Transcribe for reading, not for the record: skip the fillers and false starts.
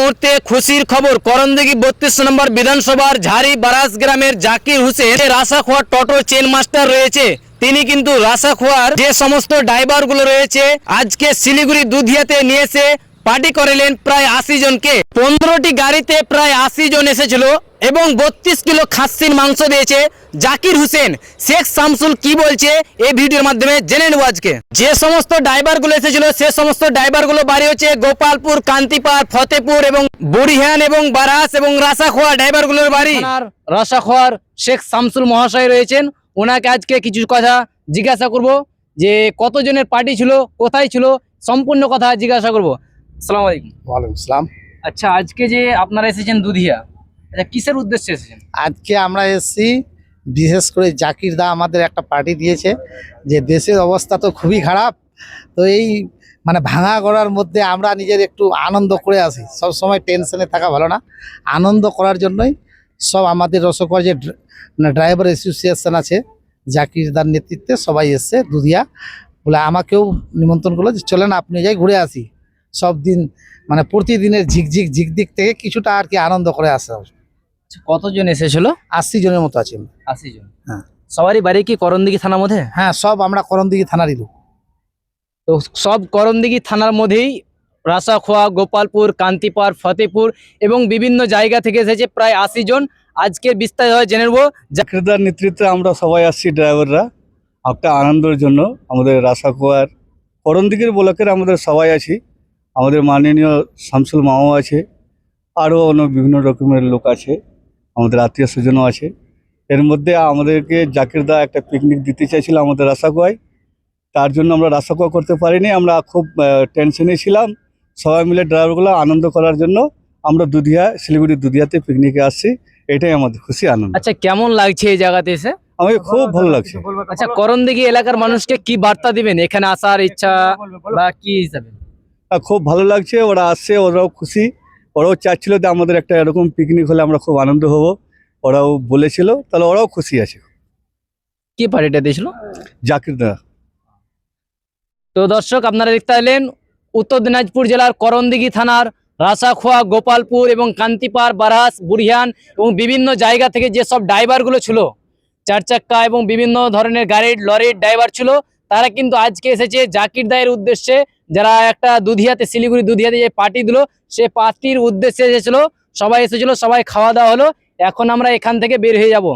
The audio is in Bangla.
মুহূর্তে খুশির খবর। করণদিঘি 32 নম্বর বিধানসভার ঝাড়ি বারাস গ্রামের জাকির হোসেন রাসাখোয়া টোটো চেন মাস্টার রয়েছে। তিনি কিন্তু রাসাখোয়ার যে সমস্ত ড্রাইভারগুলো রয়েছে আজকে শিলিগুড়ি দুধিয়াতে নিয়ে এসে পার্টি করালেন প্রায় 80 জনকে। 15টি গাড়িতে প্রায় 80 জন এসেছিল এবং 32 কিলো খাসির মাংস দিয়েছে জাকির হোসেন। শেখ শামসুল কি বলছে এই ভিডিওর মাধ্যমে জেনে নেব। আজকে যে সমস্ত ড্রাইভারগুলো এসেছিল সে সমস্ত ড্রাইভারগুলো বাড়ি হচ্ছে গোপালপুর, কান্তিপাড়, ফতেপুর এবং বুড়িহান এবং বারাস এবং রাসাখোয়া ড্রাইভারগুলোর বাড়ি। রাসাখোয়ার শেখ শামসুল মহাশয় রয়েছেন, ওনাকে আজকে কিছু কথা জিজ্ঞাসা করব যে কতজনের পার্টি ছিল, কোথায় ছিল, সম্পূর্ণ কথা জিজ্ঞাসা করব। আসসালামু আলাইকুম। ওয়ালাইকুম আসসালাম। আচ্ছা, আজকে যে আপনারা এসেছেন দুধিয়া, আচ্ছা কিসের উদ্দেশ্যে এসেছেন? আজকে আমরা এসেছি বিশেষ করে জাকির দা আমাদের একটা পার্টি দিয়েছে যে দেশের অবস্থা তো খুবই খারাপ, তো এই মানে ভাঙা গড়ার মধ্যে আমরা নিজের একটু আনন্দ করে আসি। সব সময় টেনশনে থাকা ভালো না, আনন্দ করার জন্যই সব আমাদের রসগোয়ার যে ড্রাইভার অ্যাসোসিয়েশন আছে জাকির দার নেতৃত্বে সবাই এসছে দুধিয়া বলে আমাকেও নিমন্ত্রণ করলো যে চলেন আপনি যাই ঘুরে আসি। সব দিন মানে প্রতিদিনের ঝিকঝিক থেকে কিছুটা আর কি আনন্দ করে আসা। কতজন এসেছিল? 80 জনের মতো আছে। 80 জন। হ্যাঁ। সবারই বাড়ি কি করণদিঘি থানার মধ্যে? হ্যাঁ, সব আমরা করণদিঘি থানারই লোক। তো সব করণদিঘি থানার মধ্যেই রাসাখোয়া, গোপালপুর, কান্তিপাড়, ফতেপুর এবং বিভিন্ন জায়গা থেকে এসেছে প্রায় 80 জন। আজকের বিস্তারিত জেনে নেব। জাকিরদার নেতৃত্বে আমরা সবাই আসছি ড্রাইভাররা একটা আনন্দের জন্য। আমাদের রাসাখোয়ার করণদিঘির ব্লকের আমাদের সবাই আছি, আমাদের মাননীয় শামসুল মামাও আছে, আরও অন্য বিভিন্ন রকমের লোক আছে, আমাদের আত্মীয় স্বজনও আছে। এর মধ্যে আমাদেরকে জাকিরদা একটা পিকনিক দিতে চাইছিল আমাদের রাসাখোয়ায়, তার জন্য আমরা রাসাখোয়া করতে পারিনি। আমরা খুব টেনশনে ছিলাম, সবাই মিলে ড্রাইভারগুলো আনন্দ করার জন্য আমরা শিলিগুড়ি দুধিয়াতে পিকনিকে আসছি, এটাই আমাদের খুশি আনন্দ। আচ্ছা, কেমন লাগছে এই জায়গাতে এসে? আমাকে খুব ভালো লাগছে। আচ্ছা, করণদিঘি এলাকার মানুষকে কি বার্তা দিবেন এখানে আসার ইচ্ছা বা কি হিসাবে? খুব ভালো লাগছে, ওরা আসছে, ওরাও খুশি, ওরাও চাচ্ছিল যে আমাদের একটা এরকম পিকনিক হলে আমরা খুব আনন্দ হব, ওরাও বলেছিল, তাহলে ওরাও খুশি আছে। কি পার্টিটা দিয়েছিল? জাকিরদা। তো দর্শক, আপনারা দেখতে পেলেন উত্তর দিনাজপুর জেলার করণদিঘি থানার রাসাখোয়া, গোপালপুর এবং কান্তিপাড়, বারাস, বুড়িহান এবং বিভিন্ন জায়গা থেকে যেসব ড্রাইভারগুলো ছিল, 4 চাক্কা এবং বিভিন্ন ধরনের গাড়ির লরির ড্রাইভার ছিল, তারা কিন্তু আজকে এসেছে জাকির দায়ের উদ্দেশ্যে। যারা একটা দুধিয়াতে, শিলিগুড়ি দুধিয়াতে যে পার্টি দিল, সে পার্টির উদ্দেশ্যে এসেছিল, সবাই এসেছিল, সবাই খাওয়া দাওয়া হলো। এখন আমরা এখান থেকে বের হয়ে যাব।